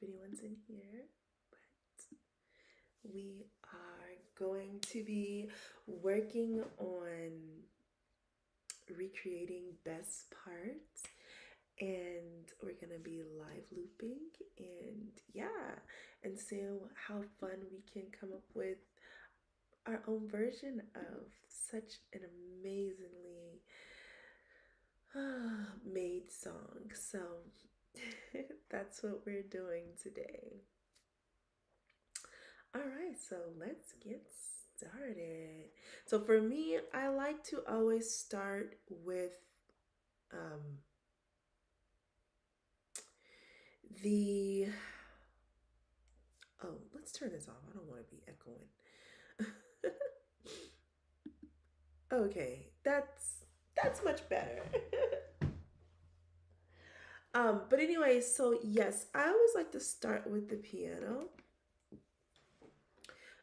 anyone's in here, but we are going to be working on recreating best parts, and we're gonna be live looping and yeah, and seeing how fun we can come up with our own version of such an amazingly made song. So that's what we're doing today. All right, so let's get started. So for me, I like to always start with um, the. Oh, let's turn this off. I don't want to be echoing. Okay, that's much better. But anyway, so yes, I always like to start with the piano.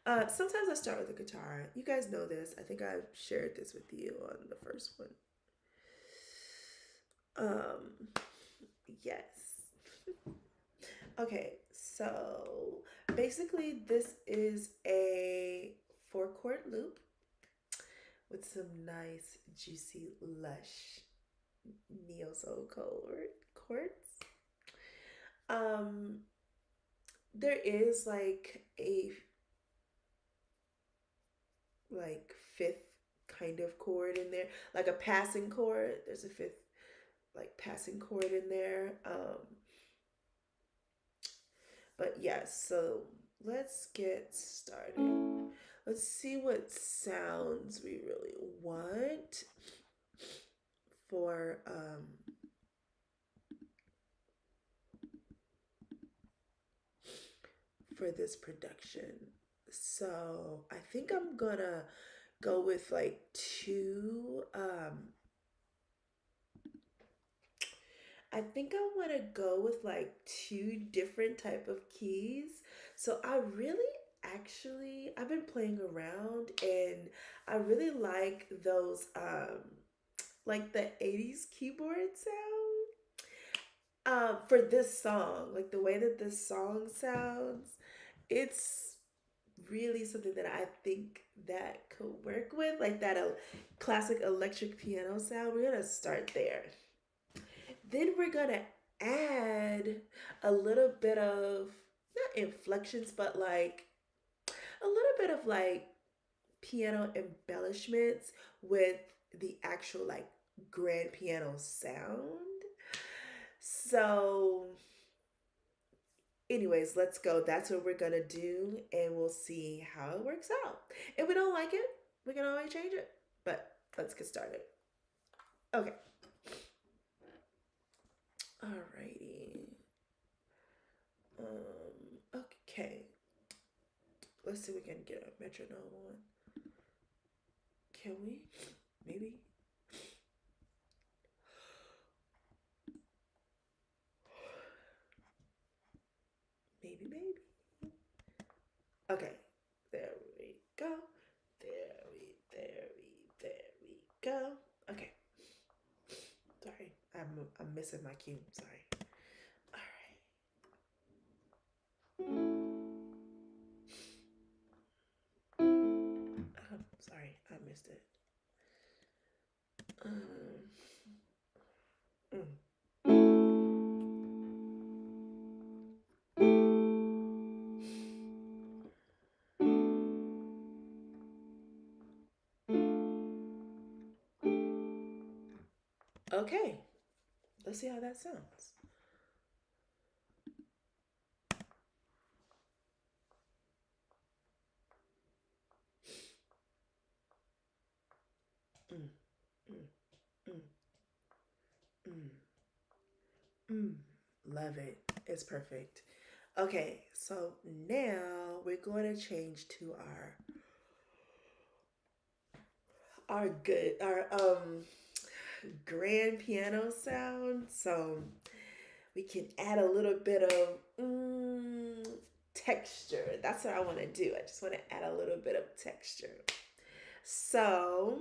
Sometimes I start with the guitar. You guys know this. I think I've shared this with you on the first one. Um, yes. Okay, so basically, this is a 4 chord loop with some nice, juicy, lush neo soul chords. Um, there is like fifth kind of chord in there, like a passing chord. There's a fifth like passing chord in there. But yes, so let's get started. Let's see what sounds we really want for for this production. So I think I'm gonna go with like two. I think I want to go with like two different type of keys. So I really actually I've been playing around and I really like those like the 80s keyboard sound. For this song, like the way that this song sounds, it's really something that I think that could work with, like that classic electric piano sound. We're gonna start there. Then we're gonna add a little bit of not inflections, but like a little bit of like piano embellishments with the actual like grand piano sound. So, anyways, let's go. That's what we're gonna do, and we'll see how it works out. If we don't like it, we can always change it. But let's get started. Okay. Alrighty. Okay. Let's see if we can get a metronome on. Can we? Maybe. Maybe. Okay. There we go. There we go. Okay. Sorry. I'm missing my cue. Sorry. All right. Sorry. I missed it. Um, okay. Let's see how that sounds. Mm, mm, mm, mm, mm. Love it. It's perfect. Okay, so now we're going to change to our grand piano sound. So we can add a little bit of texture. That's what I want to do. I just want to add a little bit of texture. So,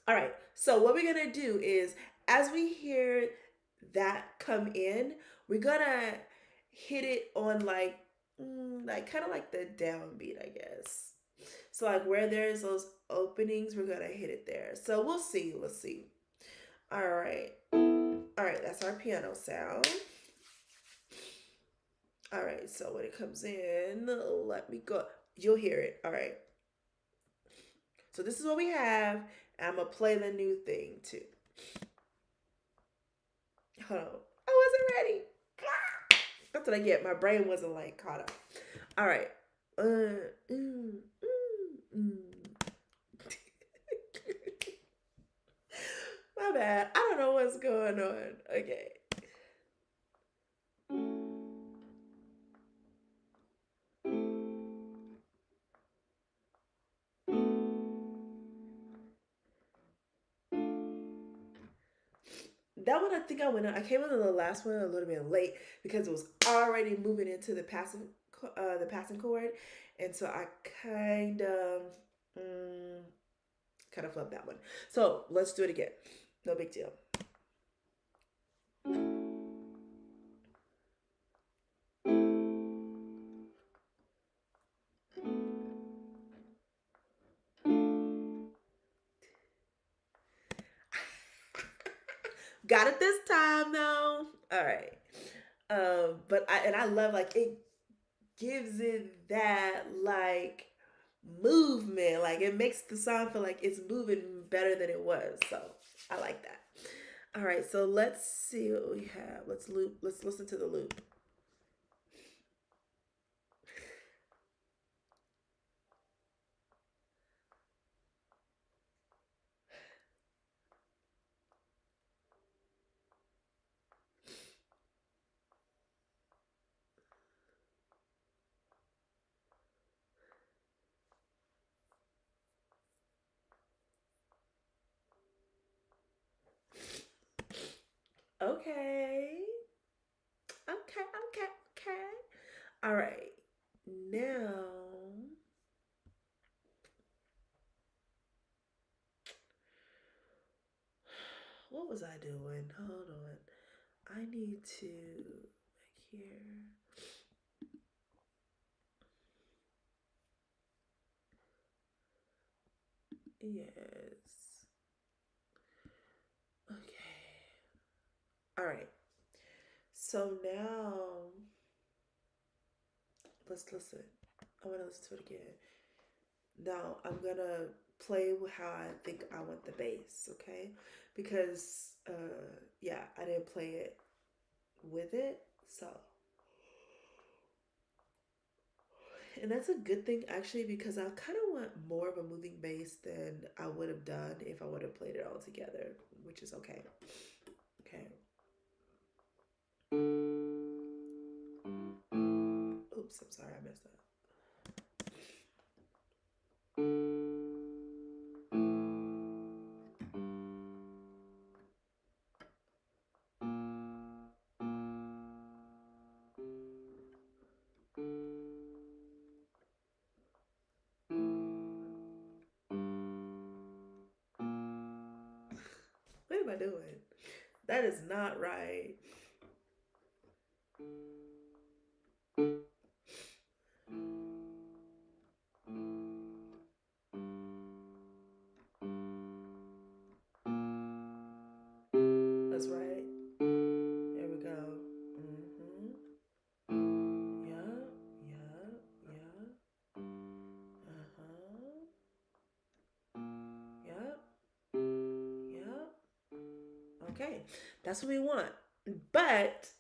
all right. So what we're going to do is as we hear that come in, we're going to hit it on like kind of like the downbeat, I guess. So like where there's those openings, we're gonna hit it there. So we'll see. Let's see. All right. All right, that's our piano sound. All right, so when it comes in, let me go. You'll hear it. All right. So this is what we have. I'm gonna play the new thing too. Hold on. I wasn't ready. That's what I get. My brain wasn't like caught up. All right. Mm. My bad. I don't know what's going on. Okay. That one, I think I went. I came into the last one a little bit late because it was already moving into the passing chord, and so I mm, kind of flubbed that one. So let's do it again. No big deal. Got it this time though. All right. But I love like it gives it that like movement. Like it makes the song feel like it's moving better than it was. So I like that. All right, so let's see what we have. Let's loop. Let's listen to the loop. Okay. Okay, okay, okay. All right. Now, what was I doing? Hold on. I need to back here. Yes. Okay. All right. So now let's listen. I want to listen to it again. Now I'm gonna play with how I think I want the bass, okay? Because yeah, I didn't play it with it, so and that's a good thing actually because I kind of want more of a moving bass than I would have done if I would have played it all together, which is okay. Okay. Oops, I'm sorry, I messed up. What am I doing? That is not right. That's right. There we go. Mm-hmm. Yeah, yeah, yeah. Uh-huh. Yep, yep. Okay, that's what we want. But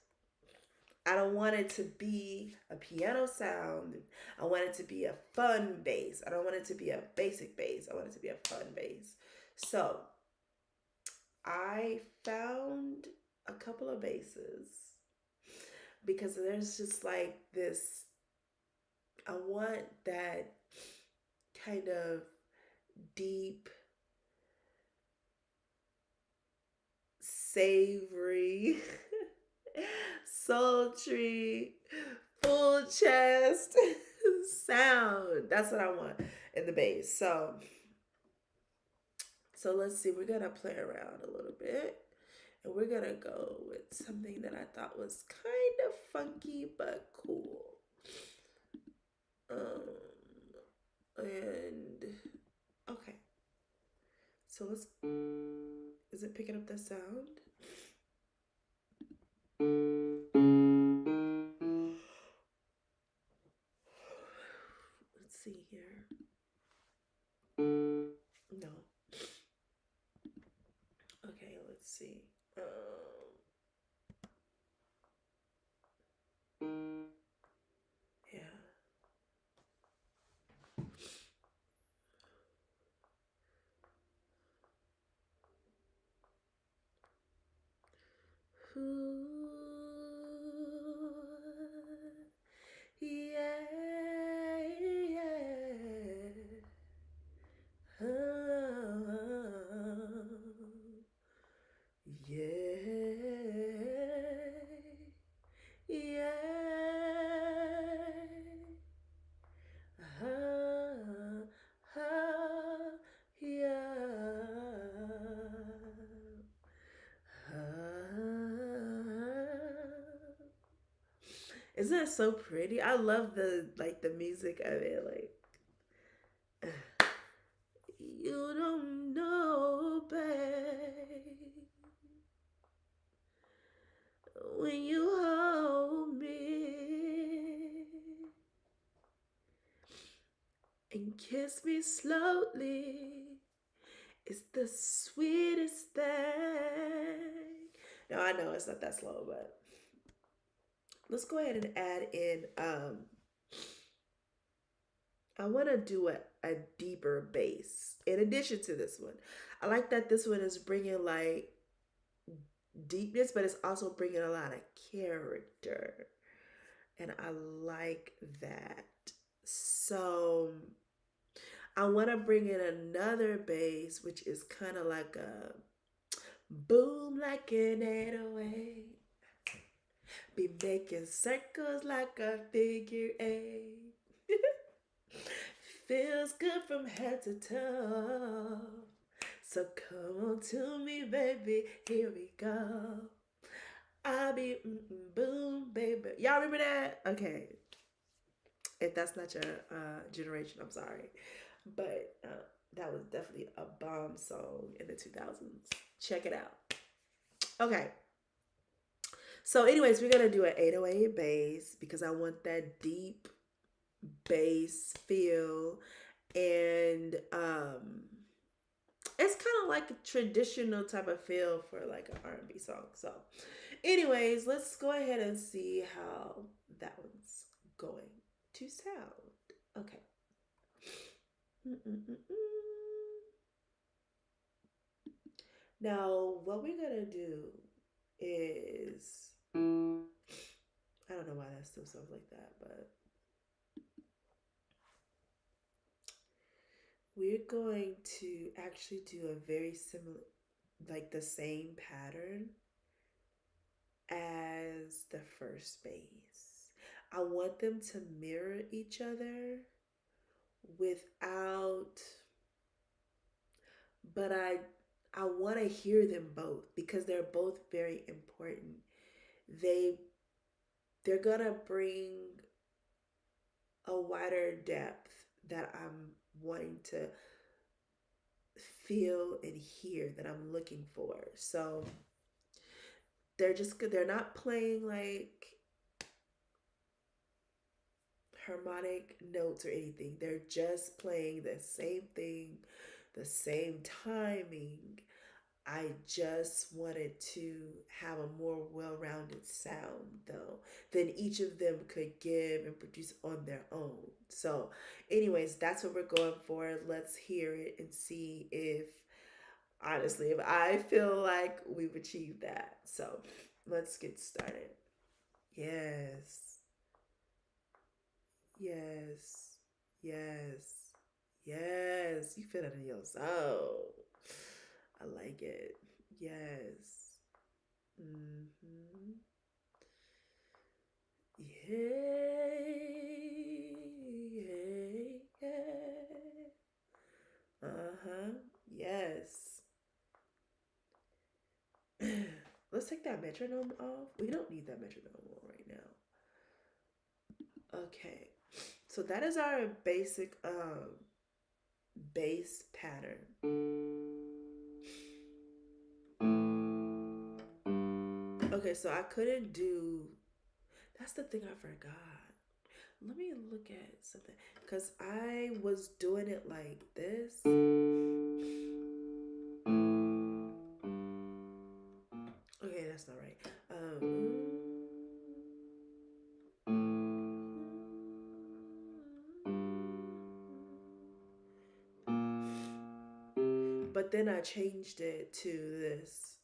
I don't want it to be a piano sound. I want it to be a fun bass. I don't want it to be a basic bass. I want it to be a fun bass. So I found a couple of basses because there's just like this. I want that kind of deep, savory, sultry, full chest sound. That's what I want in the bass. So let's see. We're gonna play around a little bit, and we're gonna go with something that I thought was kind of funky but cool. And okay, so let's. Is it picking up that sound? Let's see here. No. Okay, let's see. Yeah. Ooh, yeah, yeah. Oh, yeah. Yeah. Ah, ah, yeah. Ah. Isn't that so pretty? I love the music of it. Like you don't know, babe, when you hold me and kiss me slowly. It's the sweetest thing. No, I know it's not that slow, but let's go ahead and add in. I want to do a deeper bass in addition to this one. I like that this one is bringing like deepness, but it's also bringing a lot of character. And I like that. So I want to bring in another bass, which is kind of like a boom like an 808. Be making circles like a figure eight. Feels good from head to toe. So come on to me, baby. Here we go. I'll be boom, baby. Y'all remember that? Okay. If that's not your generation, I'm sorry. But that was definitely a bomb song in the 2000s. Check it out. Okay. So, anyways, we're going to do an 808 bass because I want that deep bass feel. And it's kind of like a traditional type of feel for like an R&B song. So, anyways, let's go ahead and see how that one's going to sound. Okay. Mm-mm-mm-mm. Now, what we're gonna do is I don't know why that still sounds like that, but we're going to actually do a very similar, like the same pattern as the first bass. I want them to mirror each other without, but I want to hear them both because they're both very important. They they're gonna bring a wider depth that I'm wanting to feel and hear that I'm looking for. So they're not playing like harmonic notes or anything. They're just playing the same thing, the same timing. I just wanted to have a more well rounded sound, though, than each of them could give and produce on their own. So, anyways, that's what we're going for. Let's hear it and see if, honestly, if I feel like we've achieved that. So, let's get started. Yes, yes, yes, yes. You feel it in your soul. I like it. Yes. Mm-hmm. Yay, yay, yay. Uh-huh. Yes. Let's take that metronome off. We don't need that metronome right now. Okay. So that is our basic bass pattern. Okay, so I couldn't do, that's the thing I forgot. Let me look at something because I was doing it like this. Okay, that's not right. But then I changed it to this.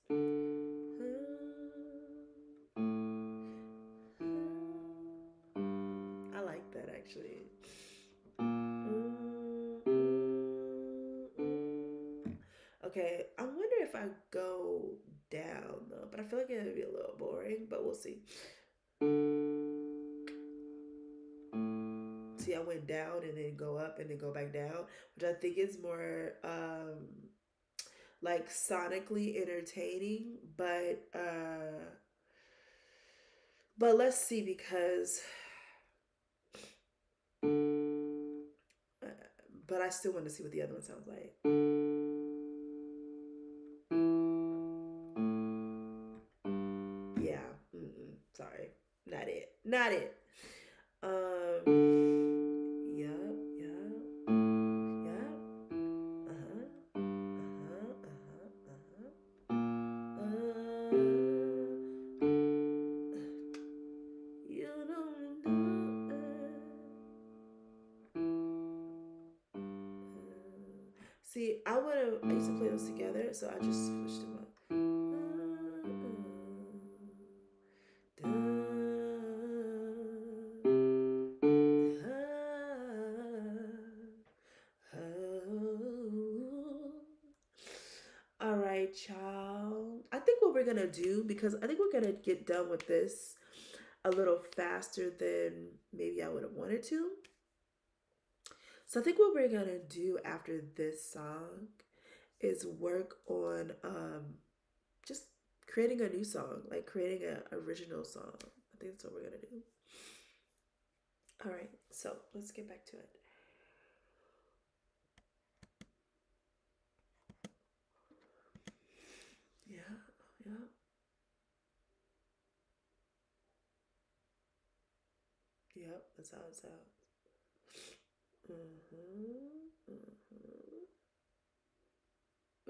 I like that actually. Okay, I wonder if I go down though, but I feel like it would be a little boring, but we'll see. See, I went down and then go up and then go back down, which I think is more like sonically entertaining, but let's see because but I still want to see what the other one sounds like. Yeah, sorry, not it, not it. Yup, yup, yup. You don't know. See, I used to play those together, so I just switched them up. All right, y'all. I think what we're gonna do, because I think we're gonna get done with this a little faster than maybe I would have wanted to. So I think what we're gonna do after this song is work on just creating a new song, like creating an original song. I think that's what we're gonna do. All right, so let's get back to it. Yeah, yeah. Yep, that's how it sounds. Mm-hmm. Mm-hmm.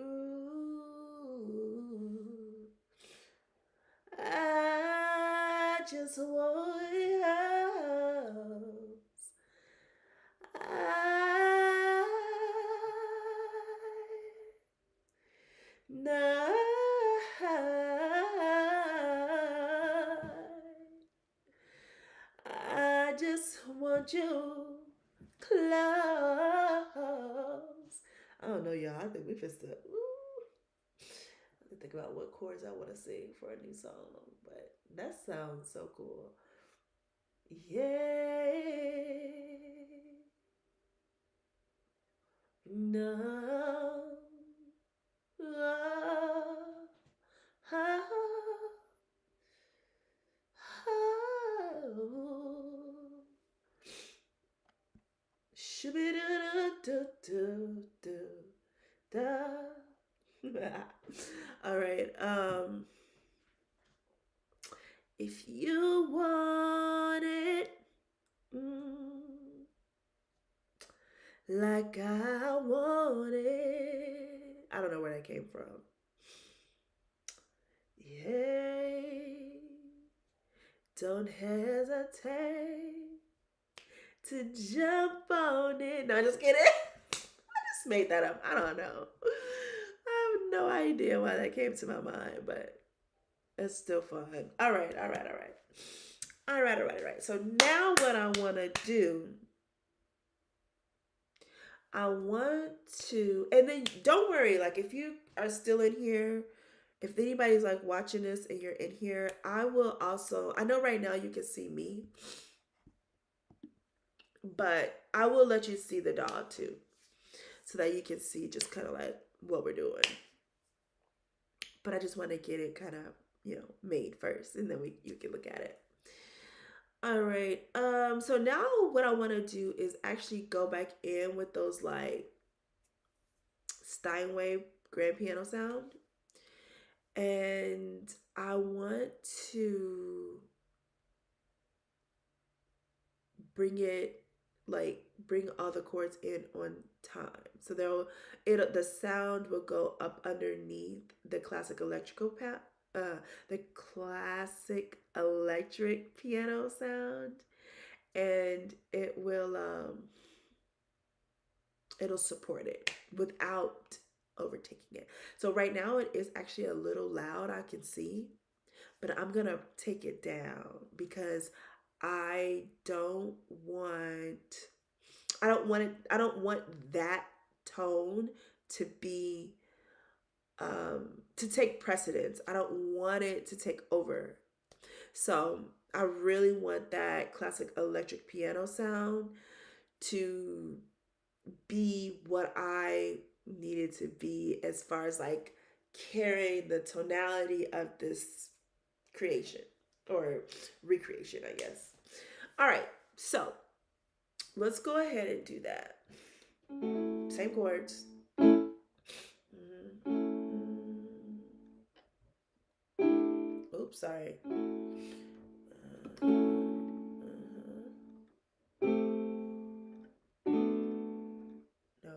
Ooh. I just want your house. No, I just want you close. I don't know, y'all. I think we just I have to think about what chords I want to sing for a new song, but that sounds so cool. Yeah. No. Oh, oh, oh. Shoo-be-doo-doo-doo-doo-da. All right. If you want it, mm, like I want it. I don't know where that came from. Yay. Don't hesitate to jump on it. No, just kidding. I just made that up. I don't know. I have no idea why that came to my mind, but it's still fun. All right, all right, all right. All right, all right, all right. So now what I want to do, I want to, and then don't worry, like if you are still in here, if anybody's like watching this and you're in here, I will also, I know right now you can see me, but I will let you see the dog too, so that you can see just kind of like what we're doing. But I just want to get it kind of made first, and then you can look at it. All right. So now what I want to do is actually go back in with those like Steinway grand piano sound, and I want to bring it bring all the chords in on time. So the sound will go up underneath the classic electric piano sound, and it'll support it without overtaking it. So right now it is actually a little loud, I can see, but I'm gonna take it down because I don't want I don't want that tone to be to take precedence. I don't want it to take over. So I really want that classic electric piano sound to be what I needed to be as far as like carrying the tonality of this creation or recreation, I guess. All right, so let's go ahead and do that. Same chords. Oops, sorry. No,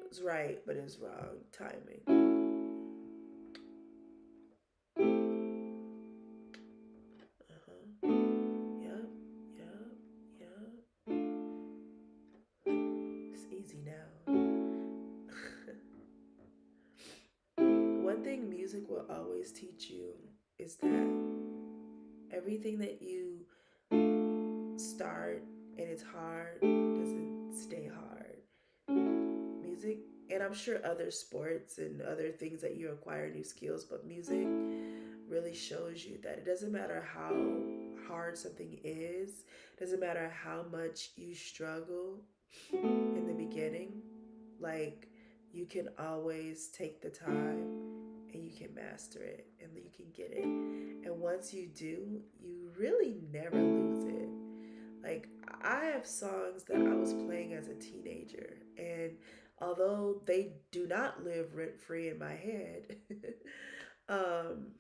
it's right, but it's wrong timing. Yep, yep, yep. It's easy now. One thing music will always teach you is that everything that you start and it's hard doesn't stay hard. Music, and I'm sure other sports and other things that you acquire new skills, but music really shows you that it doesn't matter how hard something is, it doesn't matter how much you struggle in the beginning, like you can always take the time and you can master it and you can get it. And once you do, you really never lose it. Like, I have songs that I was playing as a teenager, and although they do not live rent free in my head, um,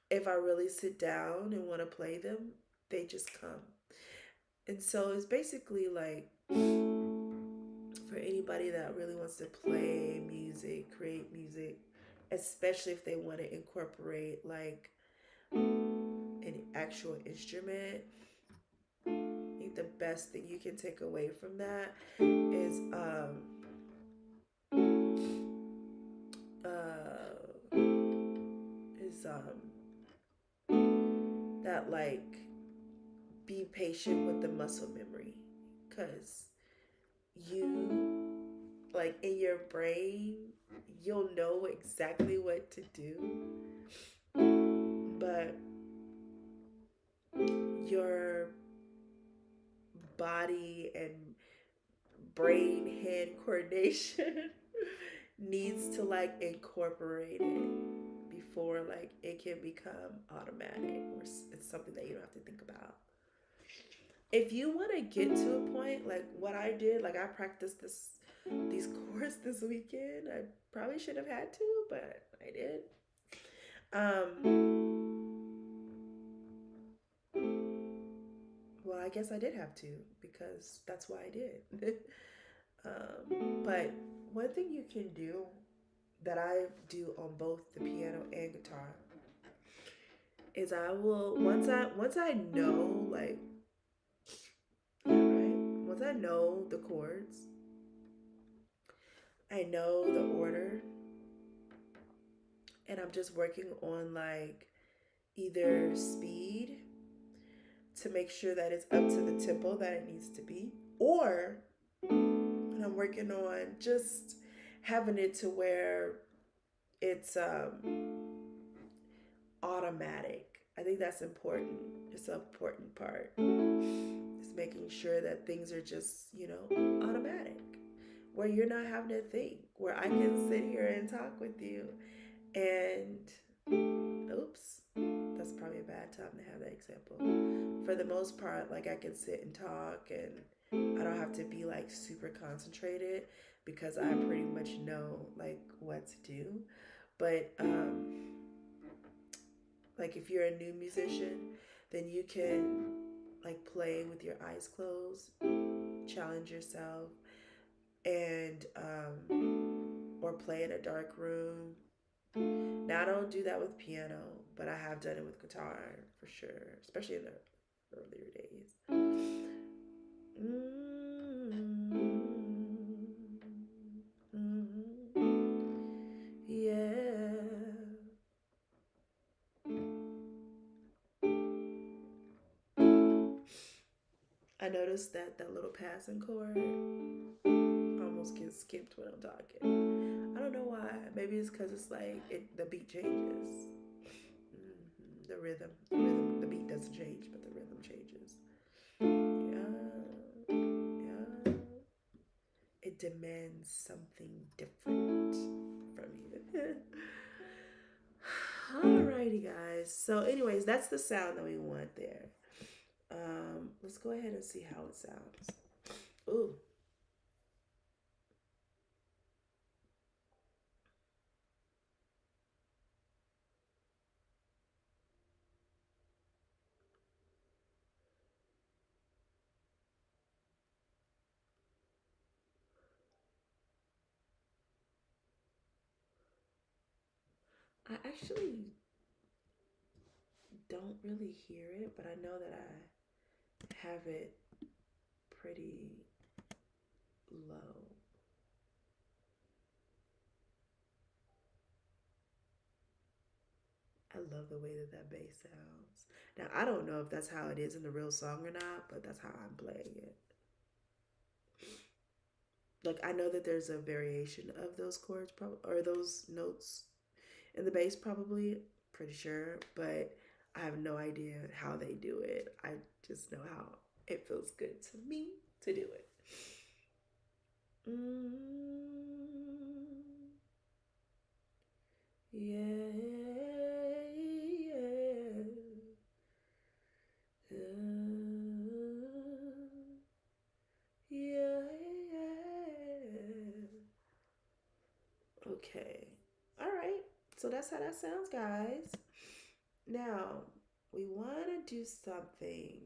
if I really sit down and want to play them, they just come. And so it's basically like for anybody that really wants to play music, create music, especially if they want to incorporate like an actual instrument, I think the best thing you can take away from that is uh is that like be patient with the muscle memory, because you like in your brain you'll know exactly what to do, but your body and brain hand coordination needs to like incorporate it before like it can become automatic or it's something that you don't have to think about. If you want to get to a point like what I did, like I practiced these chords this weekend. I probably should have had to, but I did. Well, I guess I did have to because that's why I did. But one thing you can do that I do on both the piano and guitar is I will once I know like right once I know the chords, I know the order, and I'm just working on like either speed to make sure that it's up to the tempo that it needs to be, or I'm working on just having it to where it's automatic. I think that's important. It's an important part. It's making sure that things are just, automatic. Where you're not having to think. Where I can sit here and talk with you And oops, that's probably a bad time to have that example. For the most part, like I can sit and talk and I don't have to be like super concentrated because I pretty much know like what to do. But like if you're a new musician, then you can like play with your eyes closed, challenge yourself, and or play in a dark room. Now I don't do that with piano, but I have done it with guitar for sure, especially in the earlier days. Yeah. I noticed that that little passing chord almost gets skipped when I'm talking. I don't know why. Maybe it's because it's like the beat changes. The rhythm, the beat doesn't change, but the rhythm changes. Yeah, yeah. It demands something different from you. Alrighty, guys. So, anyways, that's the sound that we want there. Let's go ahead and see how it sounds. Ooh, I actually don't really hear it, but I know that I have it pretty low. I love the way that that bass sounds. Now, I don't know if that's how it is in the real song or not, but that's how I'm playing it. Like, I know that there's a variation of those chords, or those notes in the bass, probably, pretty sure, but I have no idea how they do it. I just know how it feels good to me to do it. Mm, yeah, yeah. Yeah, yeah. Okay. All right. So that's how that sounds, guys. Now, we want to do something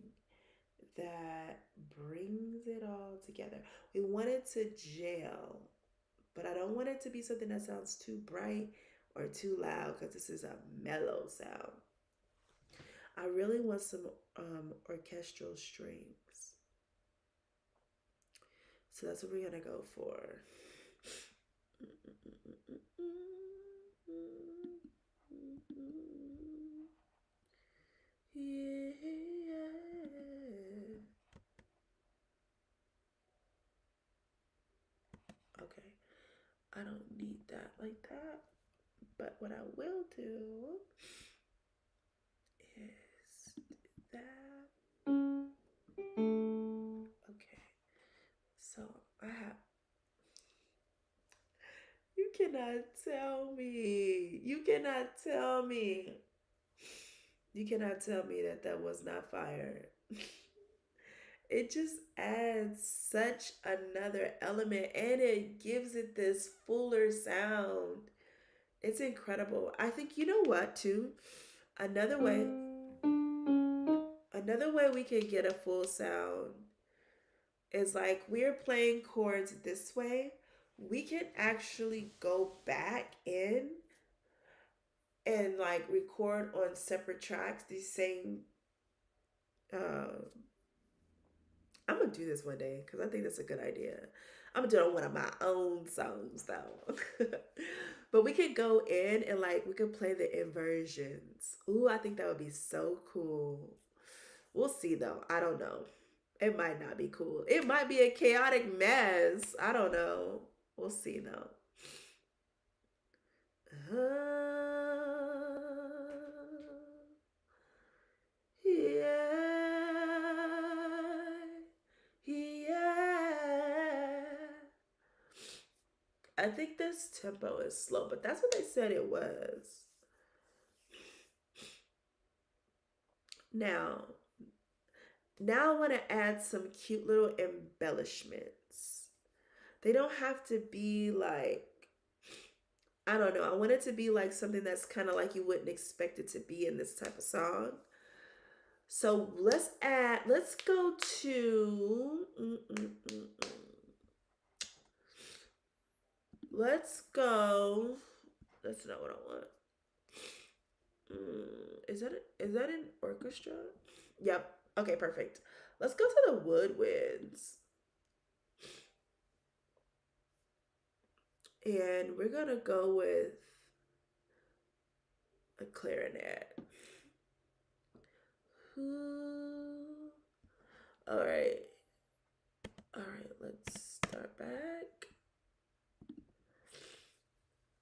that brings it all together. We want it to gel, but I don't want it to be something that sounds too bright or too loud because this is a mellow sound. I really want some orchestral strings. So that's what we're going to go for. Yeah. Okay. I don't need that like that. But what I will do is that. Okay. So I have. You cannot tell me. You cannot tell me. You cannot tell me that that was not fire. It just adds such another element and it gives it this fuller sound. It's incredible. I think you know what too? Another way another way we can get a full sound is like we're playing chords this way. We can actually go back in and like record on separate tracks these same uh I'm gonna do this one day because I think that's a good idea. I'm gonna do it on one of my own songs though. But we could go in and like we could play the inversions. Ooh, I think that would be so cool. We'll see though. I don't know. It might not be cool. It might be a chaotic mess. I don't know. We'll see though. Yeah. Yeah. I think this tempo is slow, but that's what they said it was. Now, now I want to add some cute little embellishments. They don't have to be like, I don't know. I want it to be like something that's kind of like you wouldn't expect it to be in this type of song. So let's go to, let's go, that's not what I want. Is that an orchestra? Yep. Okay, perfect. Let's go to the woodwinds. And we're going to go with a clarinet. All right. All right, let's start back.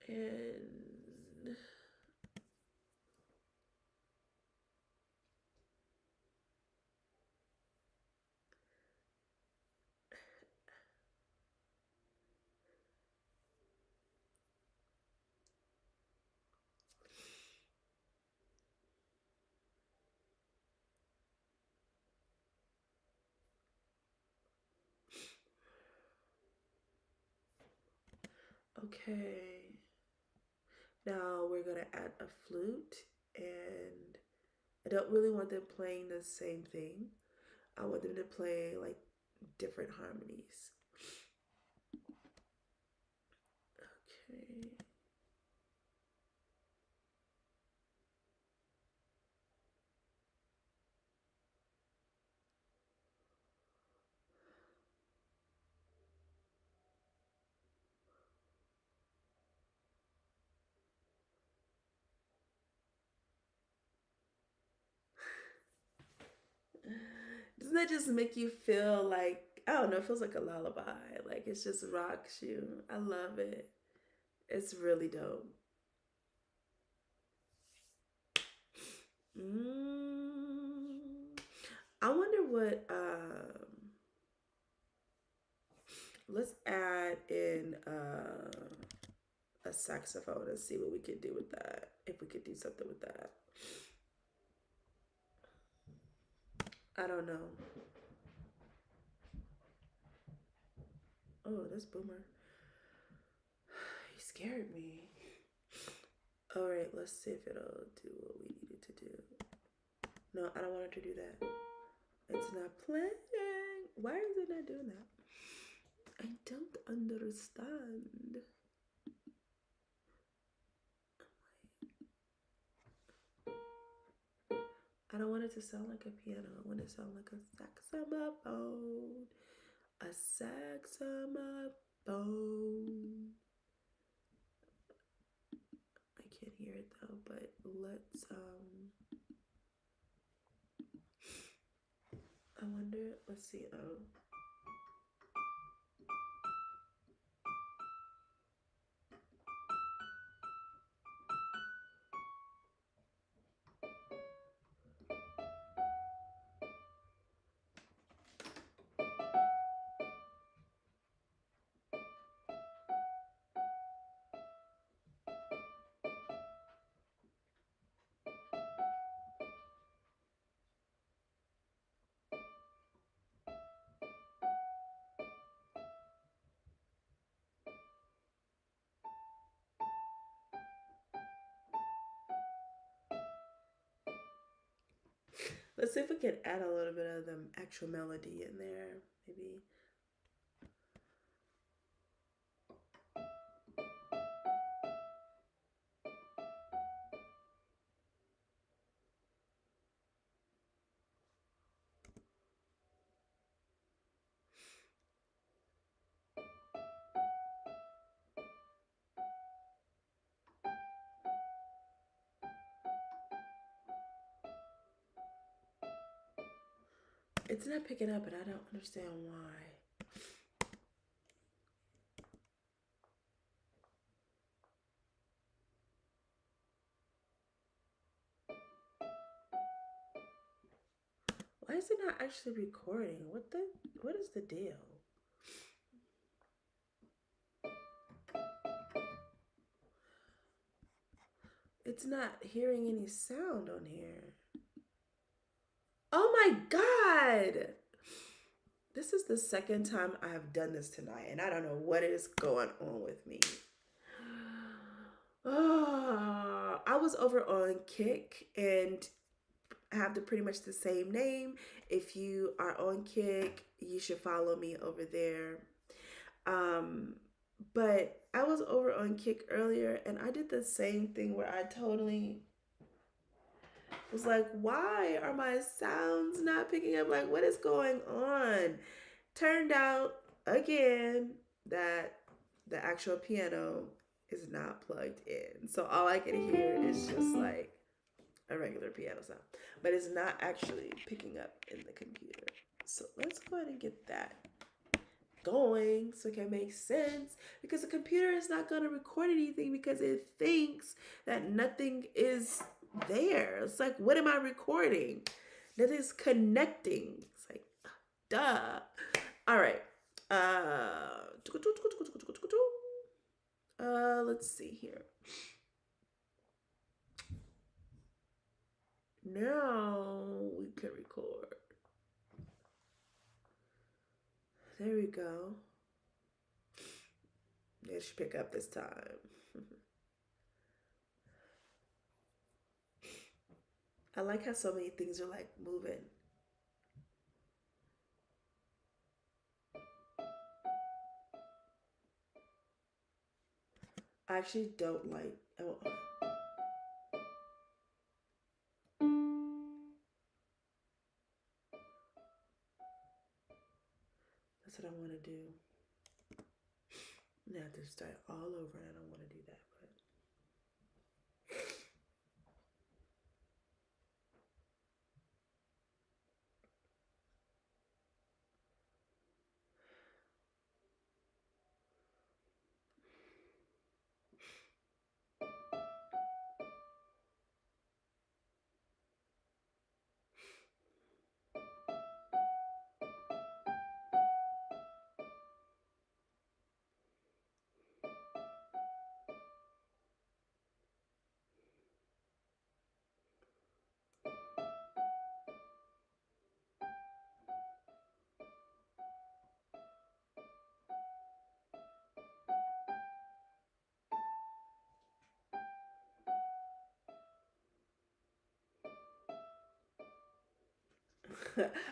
And okay. Now we're going to add a flute, and I don't really want them playing the same thing. I want them to play like different harmonies. Okay. Doesn't that just make you feel like, I don't know, it feels like a lullaby. Like it just rocks you. I love it. It's really dope. Mm, I wonder what let's add in a saxophone and see what we could do with that. If we could do something with that. I don't know. Oh, that's Boomer. He scared me. All right, let's see if it'll do what we needed to do. No, I don't want it to do that. It's not playing. Why is it not doing that? I don't understand. I don't want it to sound like a piano. I want it to sound like a saxophone. A saxophone. I can't hear it though, but I wonder, let's see. Let's see if we can add a little bit of the actual melody in there, maybe. It's not picking up, and I don't understand why. Why is it not actually recording? What is the deal? It's not hearing any sound on here. Oh my God! This is the second time I have done this tonight, and I don't know what is going on with me. I was over on Kick, and I have the pretty much the same name. If you are on Kick, you should follow me over there. Um, but I was over on Kick earlier, and I did the same thing where I totally was like, why are my sounds not picking up? Like, what is going on? Turned out again that the actual piano is not plugged in. So all I can hear is just like a regular piano sound, but it's not actually picking up in the computer. So let's go ahead and get that going so it can make sense, because the computer is not going to record anything because it thinks that nothing is there. It's like, what am I recording? Nothing's connecting. It's like, duh. All right. Let's see here. Now we can record. There we go. It should pick up this time. I like how so many things are like moving. I actually don't like. Oh, that's what I want to do. Now I have to start all over, and I don't want to do that. But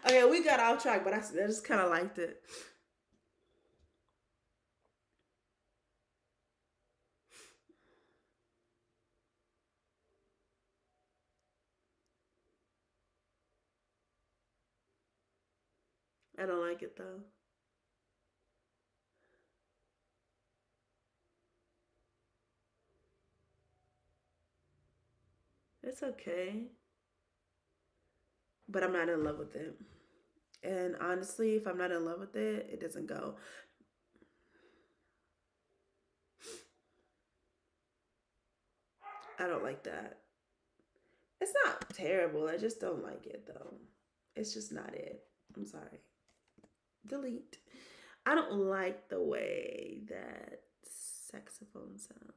okay, we got off track, but I just kind of liked it. I don't like it though. It's okay, but I'm not in love with it. And honestly, if I'm not in love with it, it doesn't go. I don't like that. It's not terrible. I just don't like it though. It's just not it. I'm sorry. Delete. I don't like the way that saxophone sounds.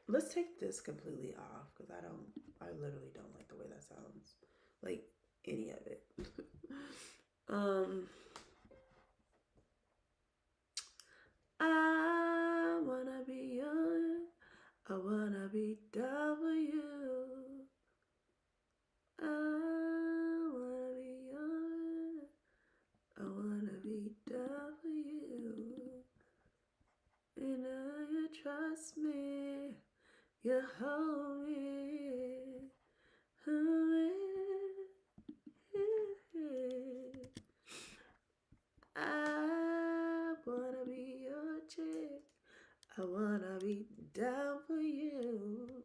Let's take this completely off because I literally don't like the way that sounds. Like any of it. um, I wanna be young. I wanna be done with trust me. You hold me. Hold me. I wanna be your chick. I wanna be down for you.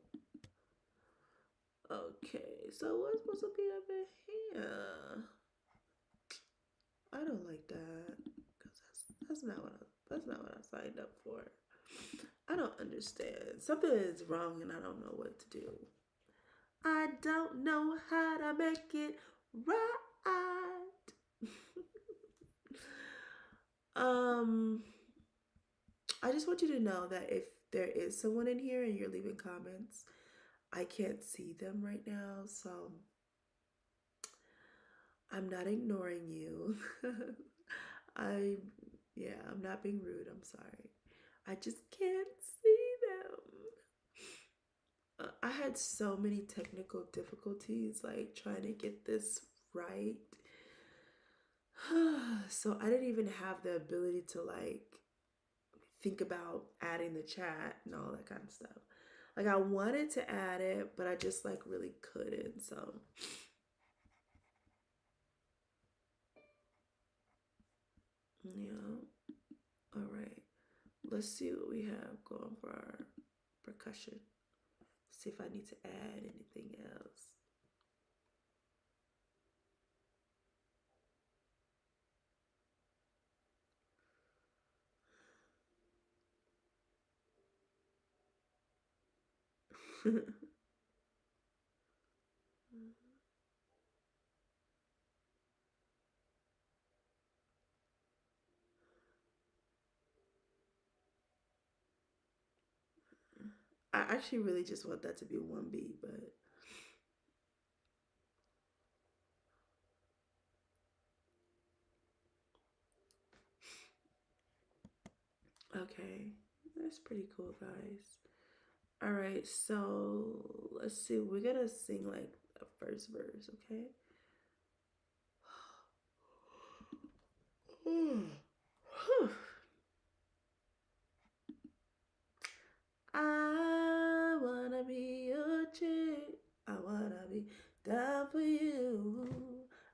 Okay, so what's supposed to be up in here? I don't like that because that's not what I signed up for. I don't understand. Something is wrong and I don't know what to do. I don't know how to make it right. um, I just want you to know that if there is someone in here and you're leaving comments, I can't see them right now, so I'm not ignoring you. I, yeah, I'm not being rude. I'm sorry. I just can't see them. I had so many technical difficulties, like trying to get this right. So I didn't even have the ability to like think about adding the chat and all that kind of stuff. Like I wanted to add it, but I just like really couldn't. So yeah. All right. Let's see what we have going for our percussion. See if I need to add anything else. I actually really just want that to be one beat, but okay. That's pretty cool, guys. All right, so let's see. We're gonna sing like a first verse, okay? I wanna be your chick. I wanna be down for you.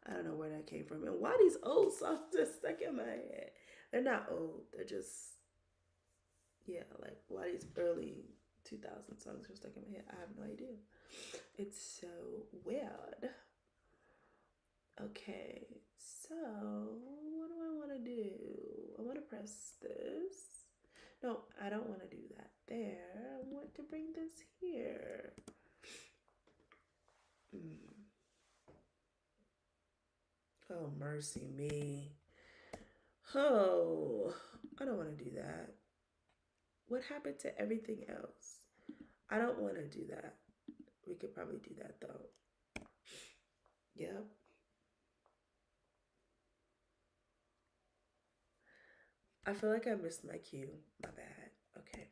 I don't know where that came from. And why these old songs just stuck in my head? They're not old. They're just, yeah, like why these early 2000 songs are stuck in my head? I have no idea. It's so weird. Okay, so what do I want to do? I want to press this. No, I don't want to do that there. I want to bring this here. Mm. Oh, mercy me. Oh, I don't want to do that. What happened to everything else? I don't want to do that. We could probably do that though. Yep. I feel like I missed my cue. My bad. Okay.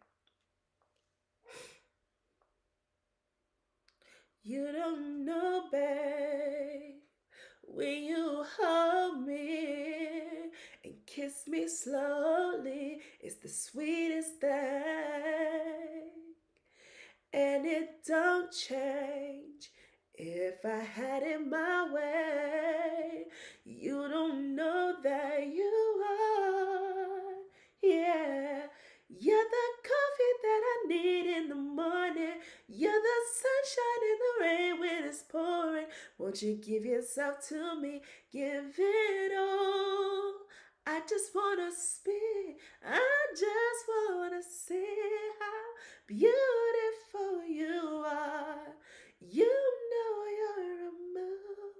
You don't know, babe, when you hold me and kiss me slowly, it's the sweetest thing. And it don't change if I had it my way. You don't know that you are, yeah. You're the coffee that I need in the morning. You're the sunshine in the rain when it's pouring. Won't you give yourself to me? Give it all. I just wanna speak. I just wanna say how beautiful you are. You know you're a moon.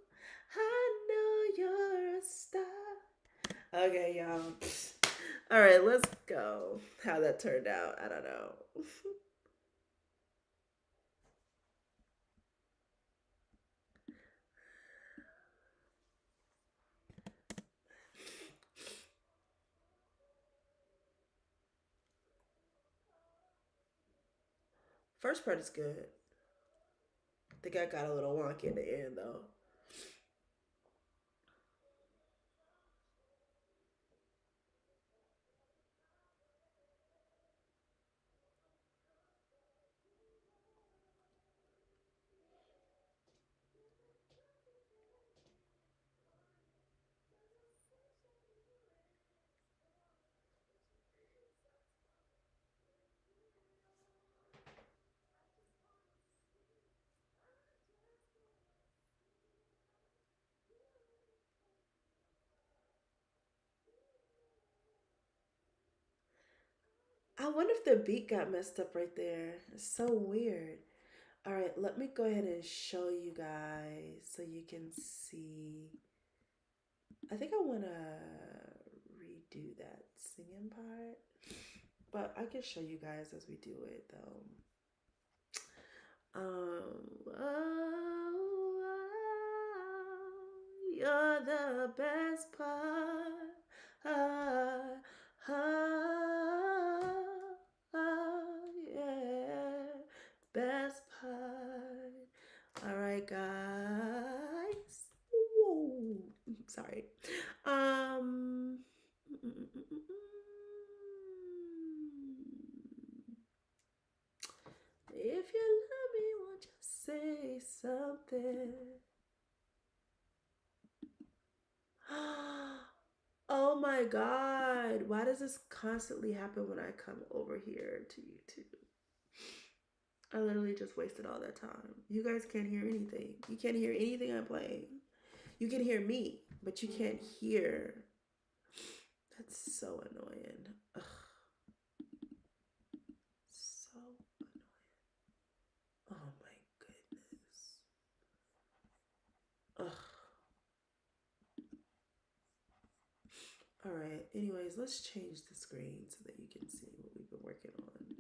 I know you're a star. Okay, y'all. All right, let's go. How that turned out, I don't know. First part is good. I think I got a little wonky in the end, though. I wonder if the beat got messed up right there. It's so weird. All right, let me go ahead and show you guys so you can see. I think I want to redo that singing part, but I can show you guys as we do it though. You're the best part. Ah, ah, yeah, best part. All right, guys. Whoa. Sorry. Um. If you love me, won't you say something? Oh my god. Why does this constantly happen when I come over here to YouTube? I literally just wasted all that time. You guys can't hear anything. You can't hear anything I'm playing. You can hear me, but you can't hear. That's so annoying. Ugh. So annoying. Oh my goodness. Ugh. All right. Anyways, let's change the screen so that you can see what we've been working on.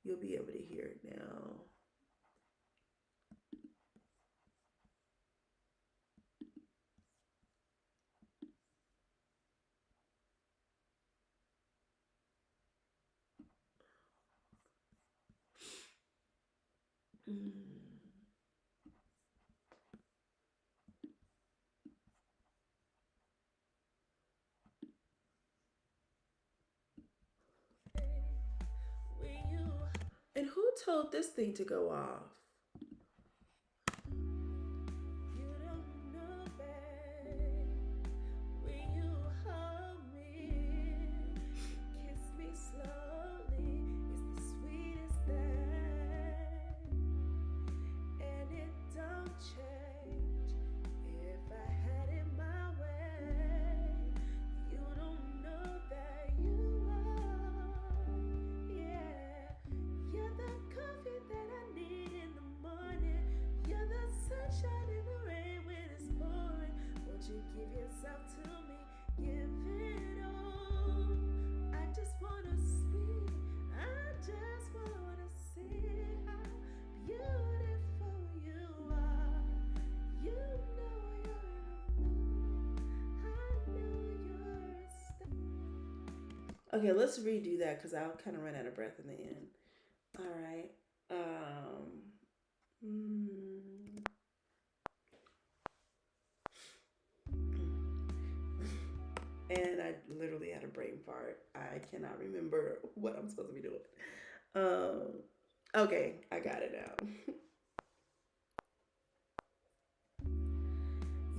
You'll be able to hear it now. Mm. And who told this thing to go off? You don't know, babe, when you hold me, kiss me slowly, it's the sweetest thing, and it don't change if I had it my way. You don't know that you are, yeah. You're the coffee that I need in the morning. You're the sunshine in the rain when it's pouring. Won't you give yourself to me? Give it all. I just wanna speak. I just wanna see how beautiful you are. You know you're a moon. I know you're a star. Okay, let's redo that because I'll kind of run out of breath in the end. All right. Mm, and I literally had a brain fart. I cannot remember what I'm supposed to be doing. Okay, I got it now.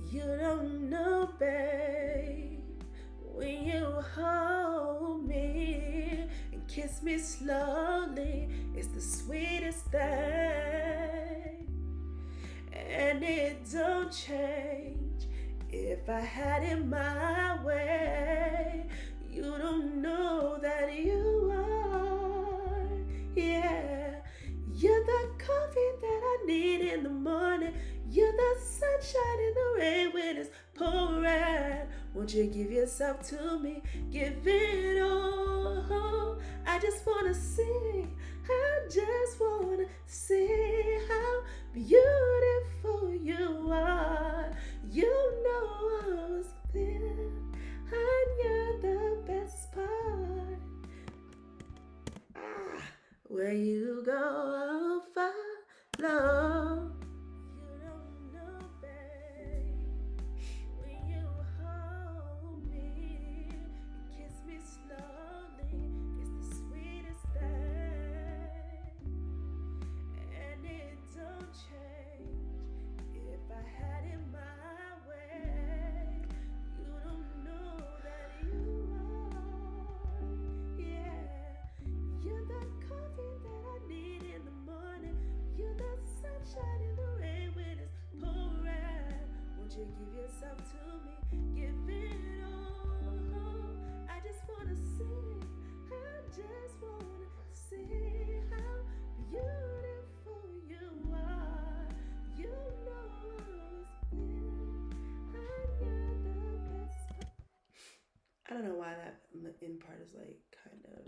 You don't know, babe, when you hold me and kiss me slowly, it's the sweetest thing, and it don't change if I had it my way. You don't know that you are, yeah. You're the coffee that I need in the morning. You're the sunshine in the rain when it's pouring. Won't you give yourself to me? Give it all. I just wanna see. I just wanna see how beautiful you are. You know I was there, and you're the best part. Ah, where you go, I'll follow. You don't know, babe, when you hold me and kiss me slowly, it's the sweetest thing, and it don't change if I had it my way. You don't know that you are, yeah. You're the coffee that I need in the morning. You're the sunshine in the rain when it's pouring. Won't you give yourself to me? Give it all. I just wanna see. I just wanna in part is like kind of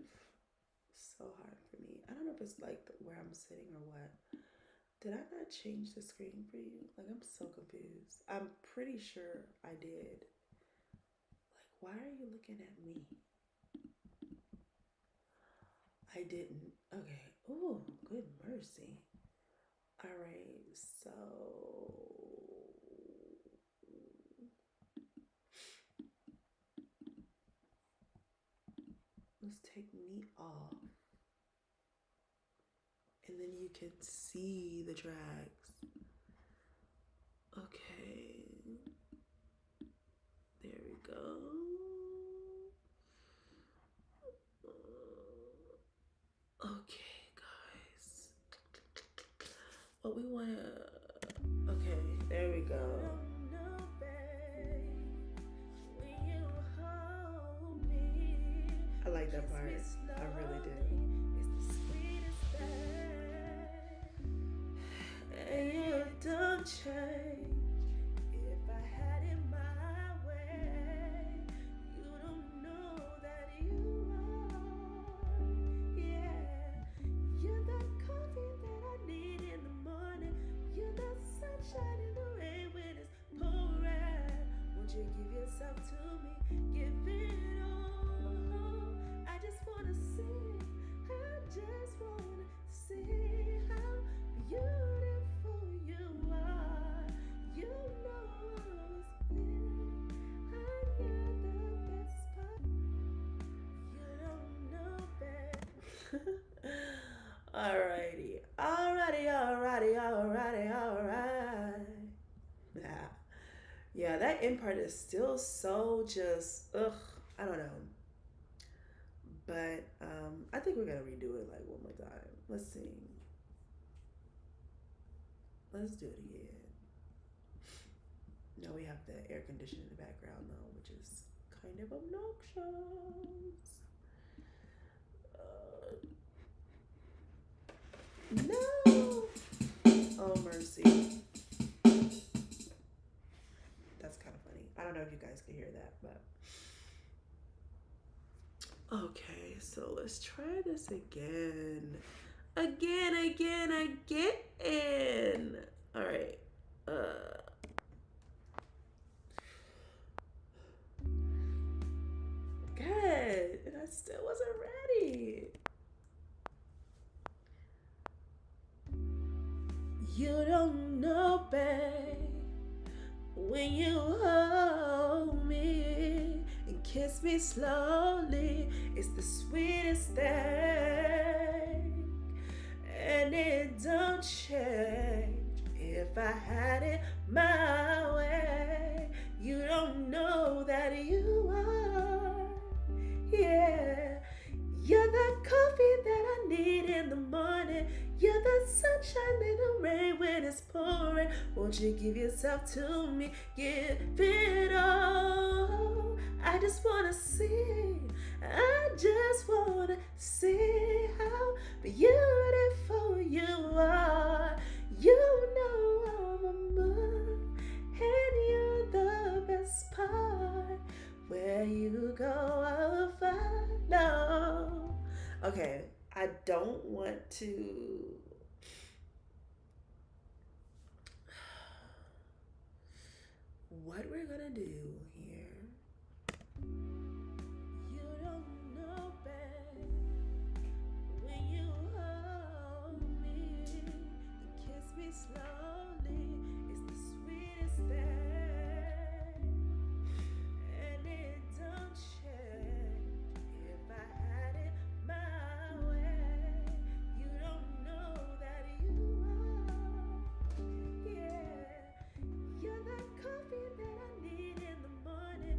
so hard for me. I don't know if it's like where I'm sitting or what. Did I not change the screen for you? Like, I'm so confused. I'm pretty sure I did. Like, why are you looking at me? I didn't. Okay. Oh, good mercy. All right. So let's take me off. And then you can see the tracks. Okay. There we go. Okay, guys. What we want to. Okay, there we go. I like that part. I really do. And you don't change. If I had it my way, you don't know that you are. Yeah, you're the coffee that I need in the morning. You're the sunshine in the rain when it's pouring. Won't you give yourself to me? Give it all. I just wanna see. I just wanna see how beautiful you are. You know I was there, and you're the best part. You don't know that. Alrighty. Yeah. Yeah, that end part is still so just ugh. I don't know. But I think we're gonna redo it like one more time. Let's see. Let's do it again. Now we have the air conditioner in the background though, which is kind of obnoxious. No! Oh, mercy. That's kind of funny. I don't know if you guys can hear that, but. Okay, so let's try this again. Again. All right. Good. And I still wasn't ready. You don't know, babe, when you hold me and kiss me slowly, it's the sweetest thing. And it don't change if I had it my way. You don't know that you are. Yeah, you're the coffee that I need in the morning. You're the sunshine in the rain when it's pouring. Won't you give yourself to me? Give it all. I just wanna see. I just wanna see how beautiful you are. You know I'm a mom, and you're the best part. Where you go, I'll follow. Okay, I don't want to. What we're gonna do here. You don't know, babe, when you hold me and kiss me slowly, it's the sweetest thing. And it don't change if I had it my way. You don't know that you are. Yeah, you're that coffee that I need in the morning.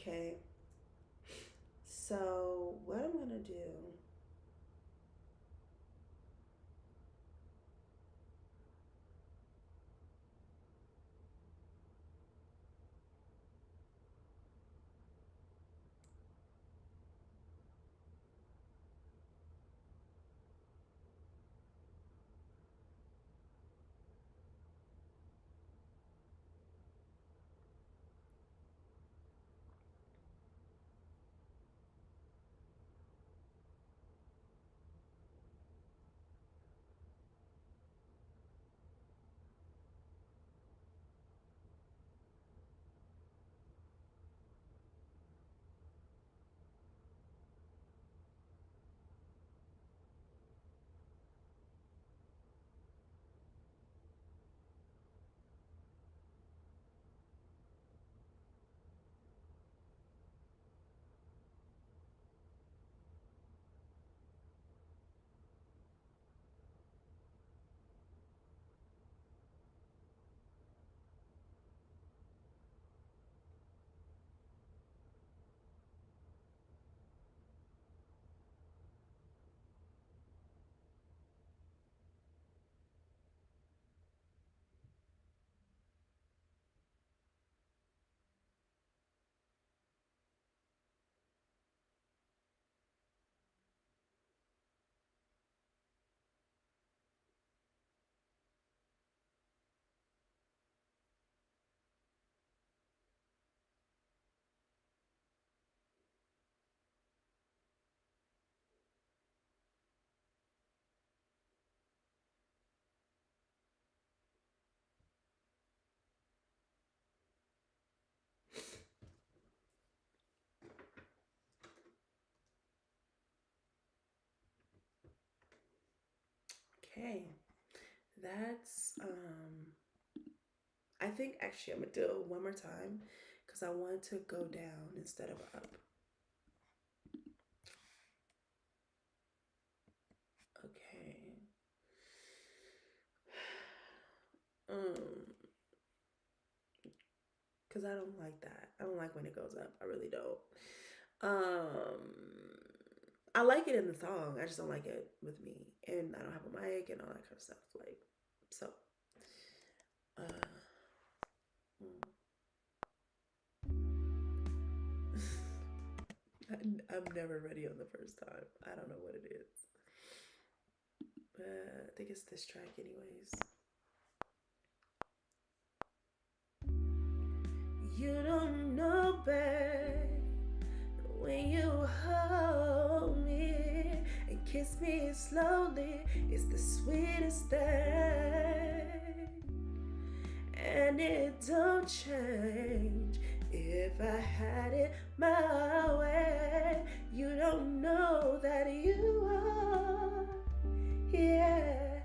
Okay. So what I'm gonna do. Okay. That's I think actually I'm gonna do it one more time because I want to go down instead of up. Okay. Um, because I don't like that. I don't like when it goes up. I really don't. I like it in the song. I just don't like it with me, and I don't have a mic and all that kind of stuff. Like, so. Uh, I'm never ready on the first time. I don't know what it is. I think it's this track, anyways. You don't know, babe, when you hold me and kiss me slowly, it's the sweetest thing. And it don't change if I had it my way. You don't know that you are, yeah.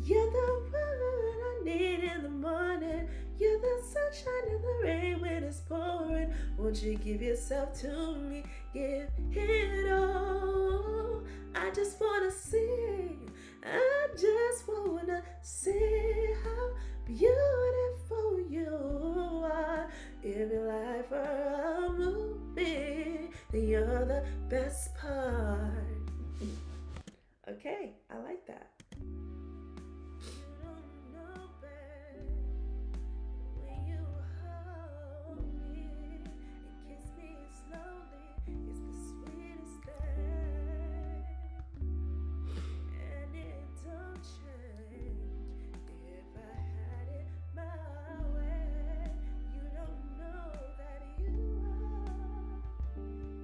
You're the one I need in the morning. You're the sunshine in the rain when it's pouring. Won't you give yourself to me? Give it all. I just wanna sing. I just wanna see how beautiful you are. If your life were a movie, then you're the best part. Okay, I like that. You don't know, babe, when you hold me and kiss me slowly, it's the sweetest thing. And it don't change if I had it my way. You don't know that you are,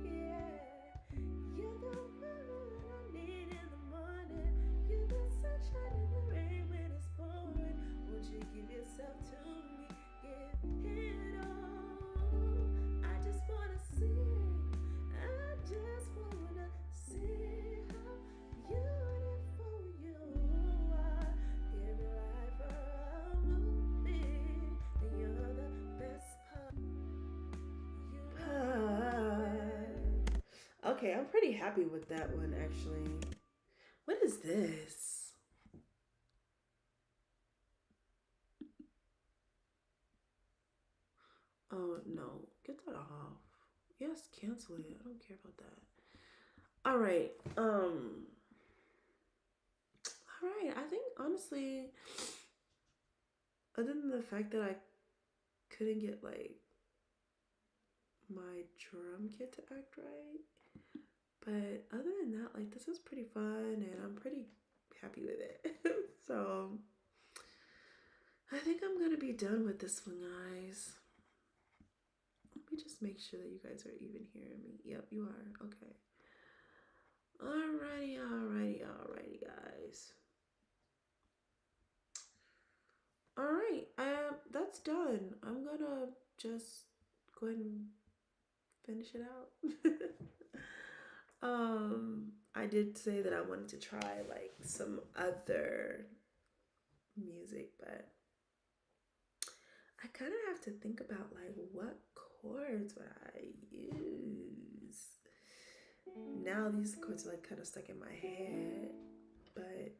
yeah. You're the one I need in the morning. You're the sunshine in the rain when it's pouring. Won't you give yourself to me? Give it all. I just wanna sing. I just wanna see how beautiful you are. If your life were a movie, then you're the best part. Okay, I'm pretty happy with that one actually. What is this? Oh no, get that off. Yes, cancel it. I don't care about that. All right. All right. I think honestly, other than the fact that I couldn't get like my drum kit to act right, but other than that, like this was pretty fun and I'm pretty happy with it. So I think I'm gonna be done with this one, guys. Let me just make sure that you guys are even hearing me. Yep, you are. Okay. Alrighty, alrighty, alrighty, guys. Alright, that's done. I'm gonna just go ahead and finish it out. I did say that I wanted to try like some other music, but I kind of have to think about like what chords would I use. Now these chords are like kind of stuck in my head, but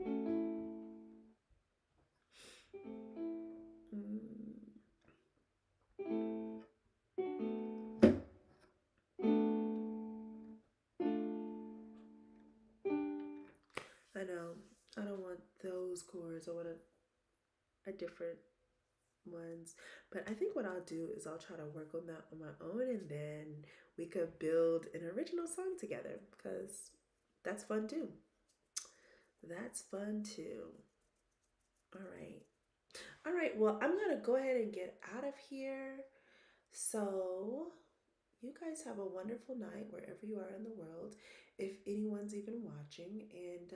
I know I don't want those chords. I want a different ones. But I think what I'll do is I'll try to work on that on my own and then we could build an original song together because that's fun too. That's fun too. All right. All right. Well, I'm going to go ahead and get out of here. So, you guys have a wonderful night wherever you are in the world, if anyone's even watching. And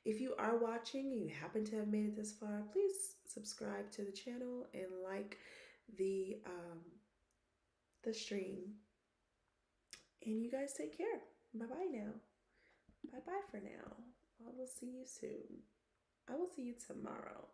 if you are watching and you happen to have made it this far, please subscribe to the channel and like the stream. And you guys take care. Bye bye now. Bye bye for now. I will see you soon. I will see you tomorrow.